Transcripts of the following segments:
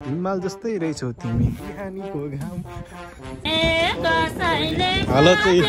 हिमाल जस्तै रहेछौ तिमी बिहानीको घाम हाल चाहिँ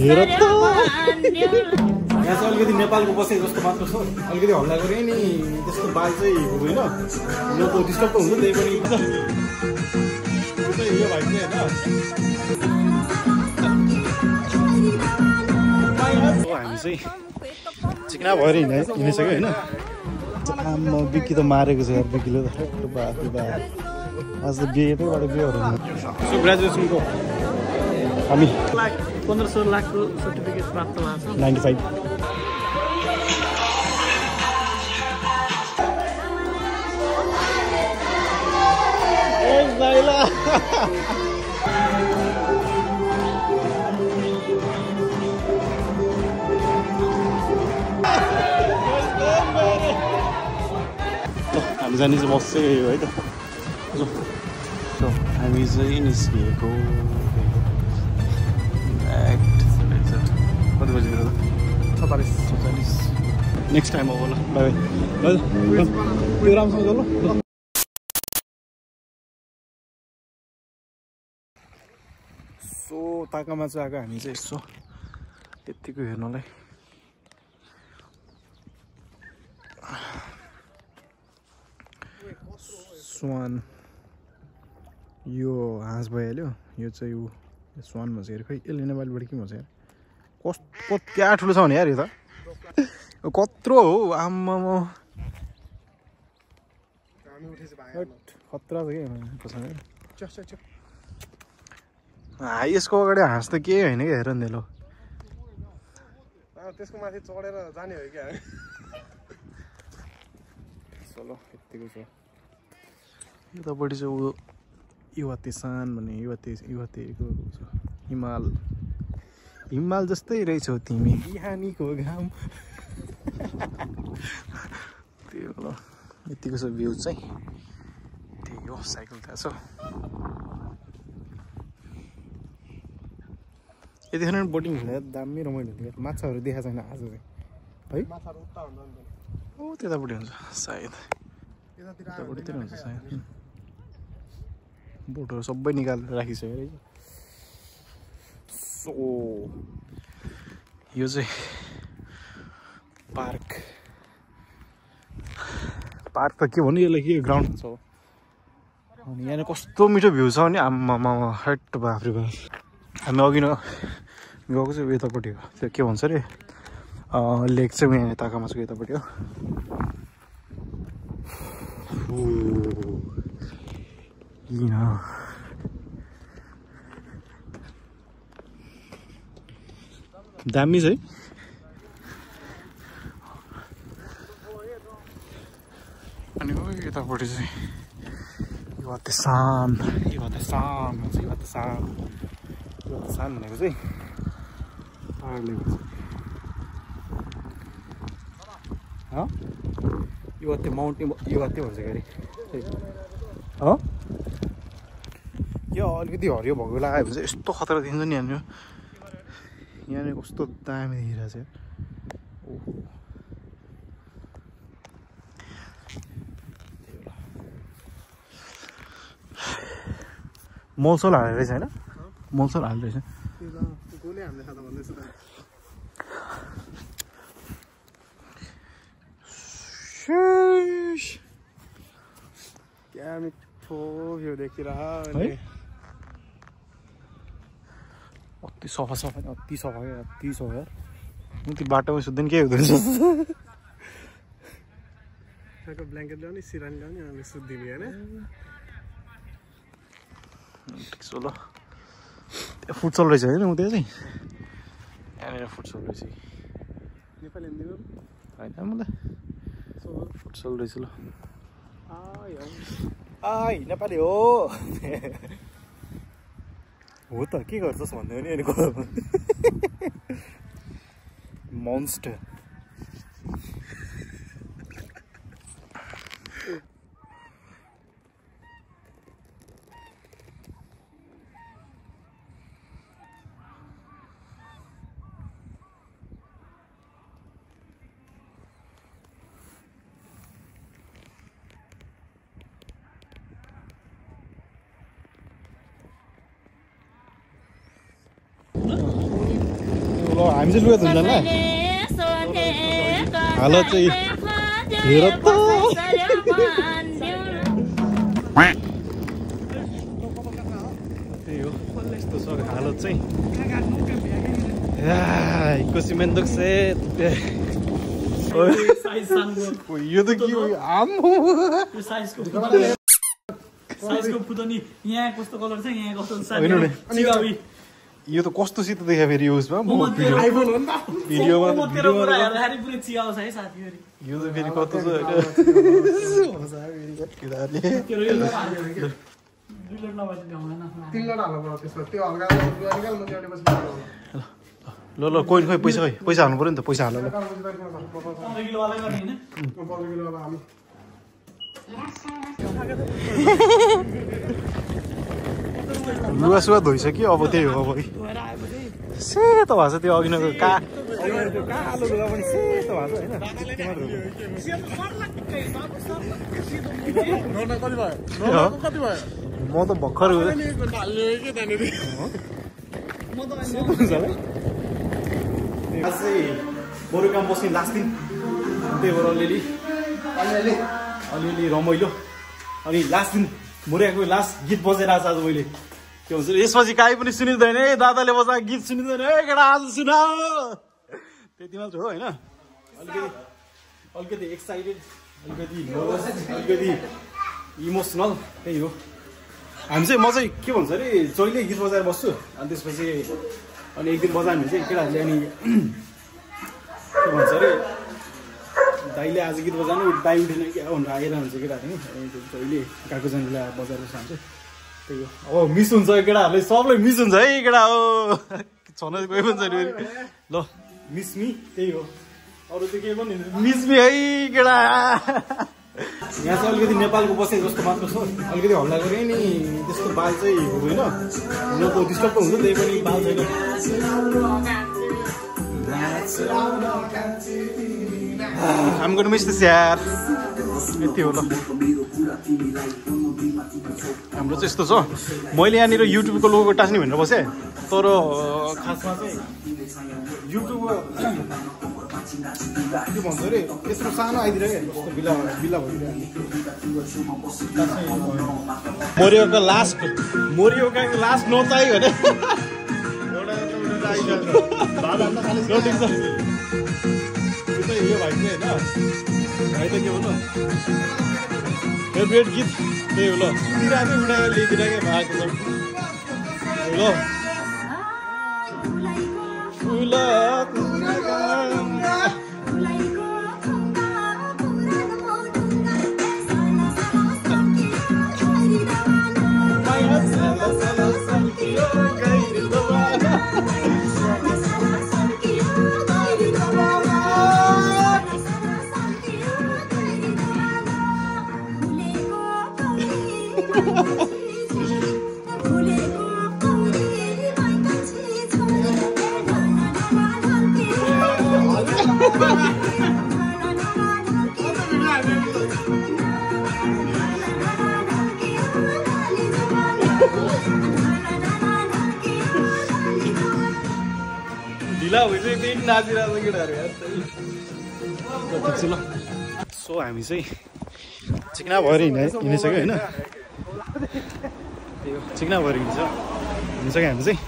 हेर त यहाँ चाहिँ अलिकति नेपालको बसे जस्तो मात्र छ अलिकति हल्ला गरे नि त्यसको बाल चाहिँ हुँदैन उनीहरूको डिस्टर्ब त हुन्छ त्यही पनि यो भाइ चाहिँ होइन हामी चाहिँ चिकना भएर हिँडिसक्यो होइन आम्मा बिक्की त मारेको छ यार बिक्कीले त आज त बिहेबाट बिहेहरू सो ग्रेजुएसनको हामी 1500 लाखको सर्टिफिकेट प्राप्त भएको छ 95 हामी जाने चाहिँ बस्छै है त हामी चाहिँ निस्किएको कति बजी त 47 नेक्स्ट टाइम अब ल बाई बाई त्यो राम्रोसँग चल ल सो ताकामा चाहिँ आएको हामी चाहिँ यसो यत्तिको हेर्नलाई स्वान यो हाँस भइहाल्यो यो चाहिँ ऊ स्वान भन्छ हेर खै यसले नेपालीबाट के भन्छ यार कस्तो क्या ठुलो छ भने यार यो त कत्रो हो आम्मामा खतरा छ कि यसको अगाडि हाँस त केही होइन क्या हेर नि ल त्यसको माथि चढेर जाने हो क्या चलो यतिको छ यतापट्टि चाहिँ ऊ युवातेसान भन्ने युवातेको हिमाल जस्तै रहेछौ तिमी बिहानीको घाम त्यो ल यतिको छ भ्यू चाहिँ त्यही हो साइकल थाहा छ यतिखेर बोटिङ खेल्दा दामी रमाइलो हुन्थ्यो माछाहरू देखाएको छैन आज चाहिँ है ओ त्यतापट्टि हुन्छ सायद यतापट्टितिर हुन्छ सायद बोटहरू सबै निकालेर राखिसक्यो है सो यो चाहिँ पार्क त के भन्नु यसलाई के ग्राउन्ड हुन्छ अनि यहाँनिर कस्तो मिठो भ्यू छ नि आम्मामा हट बाफ्रे बाफ हामी अघि न गएको चाहिँ यतापट्टि हो त्यो के भन्छ अरे लेक चाहिँ यहाँ ताकामा छ यतापट्टि हो किन दामी छ है अनि यतापट्टि चाहिँ युवातेसान भनेको चाहिँ युवाते माउन्टेन युवाते भन्छ अरे यो अलिकति हरियो भएको लगायो भने चाहिँ यस्तो खतरा दिन्छ नि यहाँनिर कस्तो दामी देखिरहेको छ ओहो मलसल हालेर रहेछ होइन मलसल हालेर रहेछ क्या मिठो भ्यू देखिरह अति सफा यार त्यो बाटोमा सुत्दैन के हुँदैन ब्ल्याङ्केट ल्याउने सिरानी ल्याउने अनि सुत्दिने होइन ठिक छ ल त्यहाँ फुटसल रहेछ होइन उ त्यहाँ चाहिँ यहाँनिर फुटसल रहेछ नेपाली हिन्दीमा होइन मलाई फुटसल रहेछ ल नेपाली हो हो त के गर्छस् भन्दै नि अनि मोन्स्टर ल हामी चाहिँ लुगा धुन्छ ल हालत चाहिँ हेर त त्यही हो यस्तो छ हालत चाहिँ को सिमेन्ट दुख्छ यो त के हो आम्मो यो साइजको पुतनी यहाँ कस्तो कलर छ यहाँ कस्तो छ यो त कस्तो सित देखा फेरि उसमा भिडियोमा यो त फेरि कस्तो छ ल ल कोही खोइ पैसा हाल्नु पर्यो नि त पैसा हाल लुगा सुगा धोइसक्यो अब त्यही हो अब सेतो भएको छ त्यो अघिको कालो लुगा पनि सेतो भएको होइन म त भर्खर बरु काम बस्ने लास्ट दिन त्यही भएर अलिअलि रमाइलो अनि लास्ट दिन मोरियाको लास्ट गीत बजाइरहेको छ आज मैले के भन्छ यसपछि काहीँ पनि सुनिँदैन है दादाले बजाएको गीत सुनिँदैन है केटा आज सुना त्यति मात्र हो होइन अलिकति एक्साइटेड अलिकति इमोसनल त्यही हो हामी चाहिँ म चाहिँ के भन्छ अरे जहिले गीत बजाएर बस्छु अनि त्यसपछि अनि एक दिन बजायो भने चाहिँ केटाहरूले अनि के भन्छ अरे दाइले आज गीत बजाउनु दाइ उठेन क्या भनेर आइरहेको हुन्छ केटाहरू जहिले गएको जनीलाई बजाएर खान्छ त्यही हो अब मिस हुन्छ केटाहरूले सबलाई मिस हुन्छ है केटा हो छन कोही पनि छैन ल मिस मी त्यही हो अरू त केही पनि मिस मी है केटा यहाँ चाहिँ अलिकति नेपालको बसे जस्तो मात्र छ अलिकति हल्ला गरेँ नि त्यस्तो बाल चाहिँ होइन हुन त डिस्टर्ब त हुन्छ त्यही पनि बाल छैन I'm gonna miss this यार यति हो ल हाम्रो चाहिँ यस्तो छ मैले यहाँनिर युट्युबको लोगो टास्ने भनेर बसेँ तर खासमा चाहिँ युट्युब के भन्छ अरे यत्रो सानो आइदिरहेको कस्तो बिला भइरहेको मोरियोका लास्ट नचाहियो भने यो भाइ चाहिँ होइन भाइ त के भन्नु फेभरेट गीत त्यही हो ल सुनिरहेको उठाएर ल्याइदिरहेकै भएको ढिला भइसक्यो त्यही नाचिरहेको केटाहरू यार ठिक छ ल सो हामी चाहिँ चिकना भएर हिँडिसक्यो होइन चिकना भएर हिँडिसक्यो हामी चाहिँ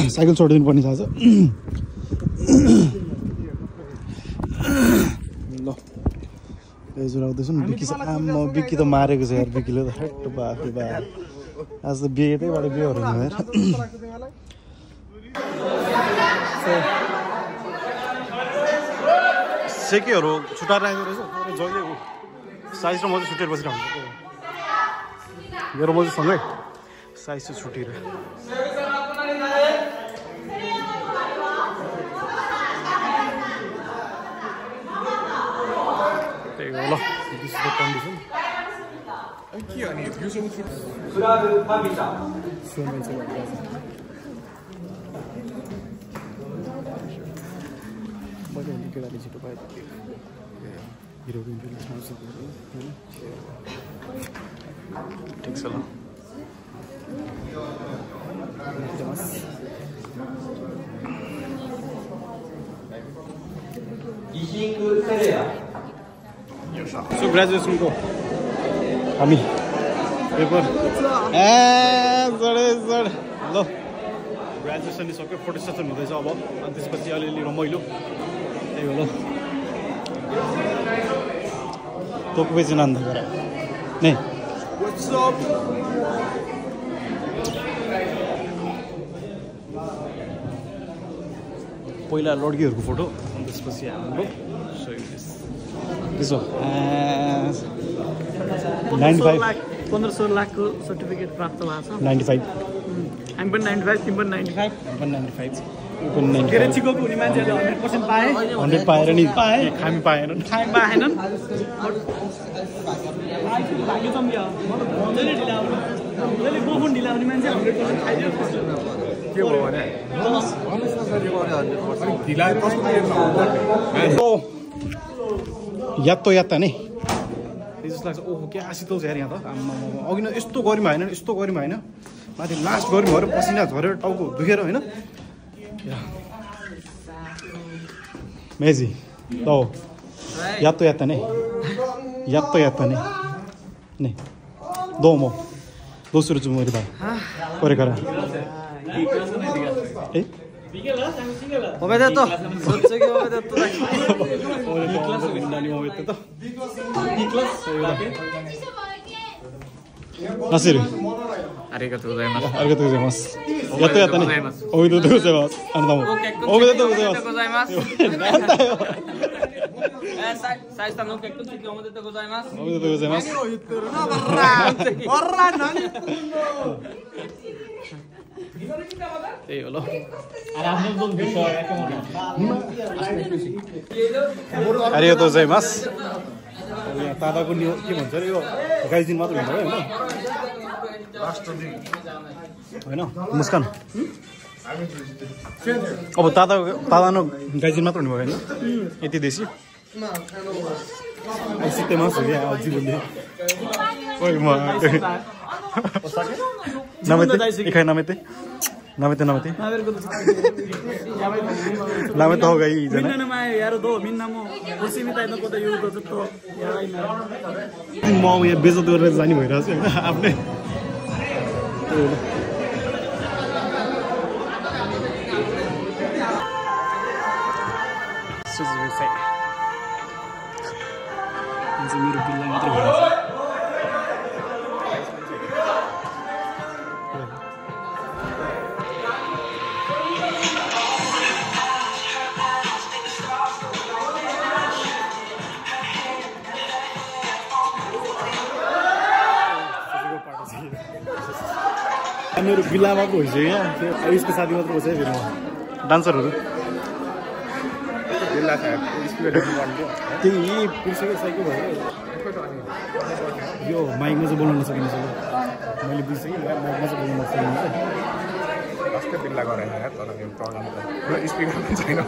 साइकल छोडिदिनु पर्ने छ आज ल पेजुर आउँदैछ नि बिकी आमा बिकी त मारेको छ यार बिकीले त हेट बाफे बा आज त बिहे त्यहीबाट बिहेहरू यार सेकेहरू छुट्टाएर राखेको रहेछ जहिले साइज र म चाहिँ छुट्टिएर बसिरहेको हुन्छ मेरो म चाहिँ सँगै साइज चाहिँ छुट्टिएर त्यही हो ल दिस इज द कन्डिसन केटाले छिटो पायो हिरो ठिक छ ल ग्रेजुएसनको हामी पेपर ल ग्रेजुएसन सक्यो फोटो सेसन हुँदैछ अब अनि त्यसपछि अलिअलि रमाइलो त्यही हो ल तोक बेचिन अन्त गर नै पहिला लड्कीहरूको फोटो अनि त्यसपछि हाम्रो त्यसो 15-16 लाखको सर्टिफिकेट प्राप्त भएको छ 95 हामी पनि 95 तिमी पनि 95 धेरै चिकोको हुने मान्छेहरूले 100% पाए 100 पाएर नि खामी पाएनन् पाएनन् भाग्य चम्क्यो जहिले ढिला आउने जहिले गोफुन ढिला आउने मान्छे 100% खाइदियो के भयो भने यात्ता नै जस्तो लाग्छ ओहो क्या शीतल छ यार यहाँ त अघि न यस्तो गरम होइन माथि लास्ट गरम भएर पसिना झरेर टाउको दुखेर होइन मेजी त यात्ता नै नै दो म दोस्रो छु मेरो भाइ करे करा ए Nasir. Arigatou gozaimasu. Arigatou gozaimasu. Yatta ne. Omedetou gozaimasu. Anadamu. Omedetou gozaimasu. Saista no que tudo que omedetou gozaimasu. Omedetou gozaimasu. त्यही हो ल arigatou gozaimasu यहाँ तादाको नि के भन्छ अरे यो 21 दिन मात्र हुन्छ होइन होइन मुस्कान अब तादा न 21 दिन मात्र हुने भयो होइन यति देशी आइसिते मास हो क्या जीवनले ओइ म नमते इखाइ नमते नमते हो गई जना यारो दो मिन्नामो खुसी मिताइ न कोता यो त जस्तो म यहाँ बेइज्जत गरेर जानी भइरहेछ हैन आफ्नै सुजुकी साइड मेरो बिल्ला मात्र भइरहेछ मेरो बिल्ला मात्र भइसक्यो यहाँ यसको साथी मात्र बस्छ फेरि डान्सरहरू त्यही पुगिसक्यो साइकल भयो यो माइकमा चाहिँ बोल्न नसकिने छ मैले बुझिसकेँ माइकमा चाहिँ बोल्न नसकिने कस्तो बिल्ला गराएन यार तर यो प्रब्लम त स्पिकर पनि छैन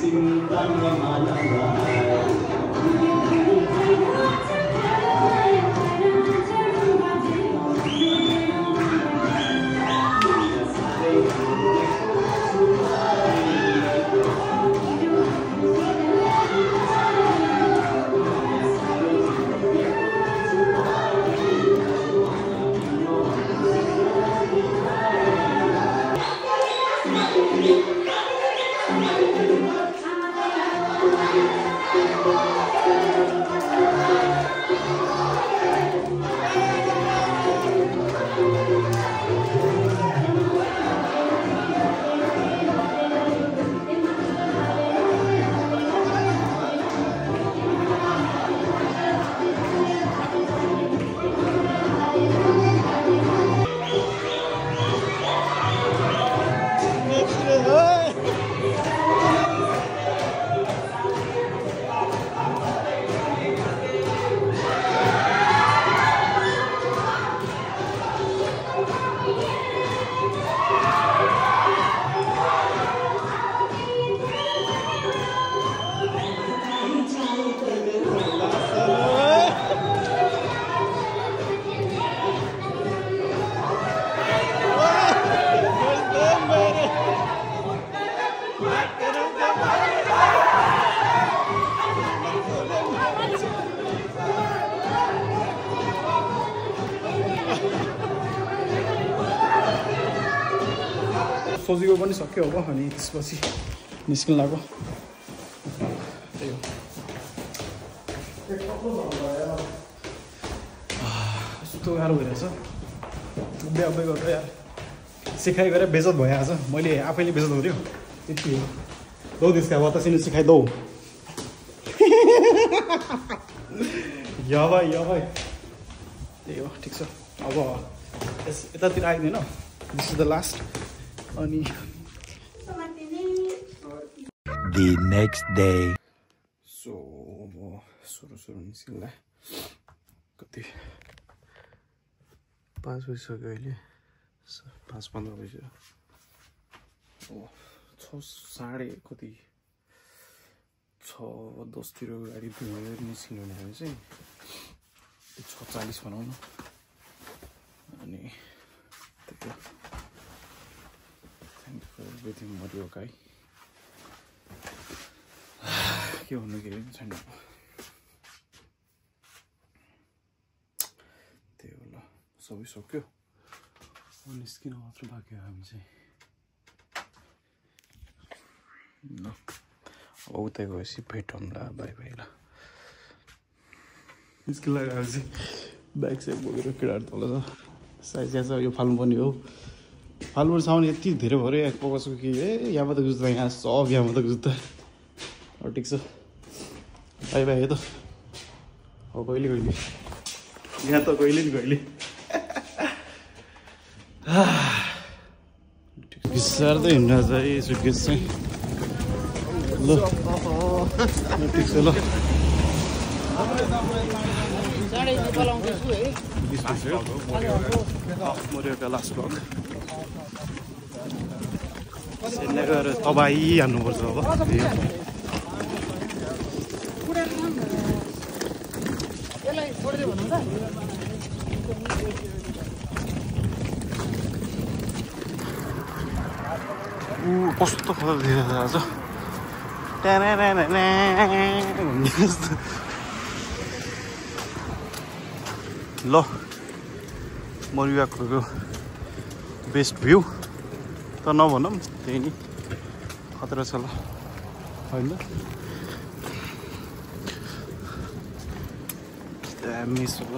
Cinta सोचेको पनि सक्यो अब अनि त्यसपछि निस्किन लाग्यो त्यही हो यस्तो गाह्रो भइरहेछ उभ्या उभ्या गर्दा यार सिकाइ गरेर बेजत भइहाल्छ मैले आफैले बेजत गऱ्यो त्यति हो दौ त्यसका बतासी ने सिकाइ दौ या भाइ त्यही हो ठिक छ अब यतातिर आइदिएन दिस इज द लास्ट अनि the next day. सो अब सुरु निस्किँला कति 5 बजिसक्यो अहिले 5:15 बजिसक्यो ओ 6:30 कति 6:10 गाडी धुएर निस्किनु भने हामी चाहिँ 6:40 भनौँ न अनि त्यही थ्याङ्क यू फर एभ्रिथिङ मरियो गाई के भन्नु के छैन त्यही हो ल सबै सक्यो निस्किन मात्र बाँकी हो हामी चाहिँ ल अब उतै गएपछि भेटौँ ल बाई बाई ल निस्किन लगाएपछि ब्याग चाहिँ बोकेर केटाहरू तल छ साइज छ यो फाल्नुपर्ने हो फाल्नु सामान यति धेरै भऱ्यो यहाँ पकाएको कि यहाँ मात्रै जुत्ता यहाँ सब यहाँ मात्रै जुत्ता ठिक छ बाई बाई है त अब कहिले यहाँ त कहिले नि कहिले बिस्तार्दै हिँड्न चाहिँ सुटकेस चाहिँ ल ठिक छ ल मरियोका लास्ट ब्लक यसलाई गएर तबाई हान्नुपर्छ अब कस्तो खबर दिएर आज ल मरियाको बेस्ट भ्यू त नभनौँ त्यही नि खतरा छ ल होइन मिस ल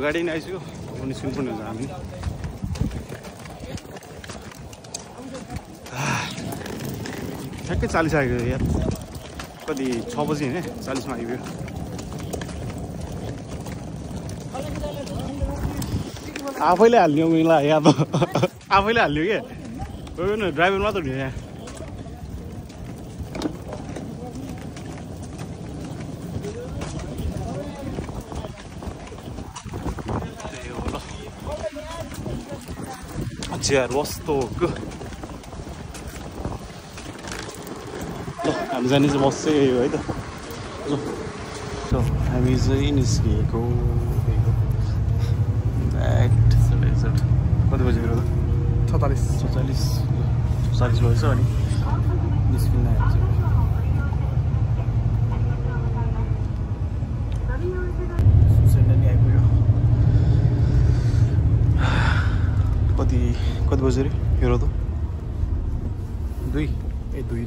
गाडी नै आइसक्यो अब निस्किनु पर्ने हुन्छ हामी ठ्याक्कै 40 आइगयो यार कति 6 बजी होइन 40 मा आइगयो आफैले हाल्ने हो मलाई यहाँ त आफैले हाल्यो क्या कोही न ड्राइभर मात्र हुने यहाँ त्यही हो ल चियर वस्तुको ल हामी जाने चाहिँ बस चाहिँ यही हो है त ल हामी चाहिँ निस्किएको कति बजी गयो 46 भएछ अनि निस्किन आएको नि आइपुग्यो कति बजी अरे हेर त 2 रे फेरि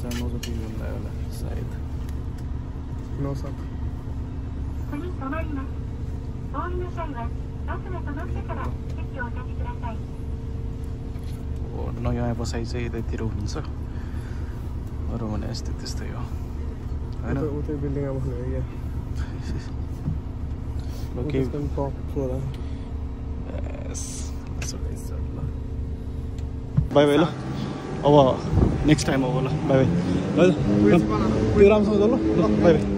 9 जति होला सायद 9:07 नयाँ बसाइ चाहिँ यतातिर हुन्छ अरू भने यस्तै त्यस्तै हो होइन बाई बाई ल अब नेक्स्ट टाइम अब ल बाई बाई ल राम्रोसँग ल बाई बाई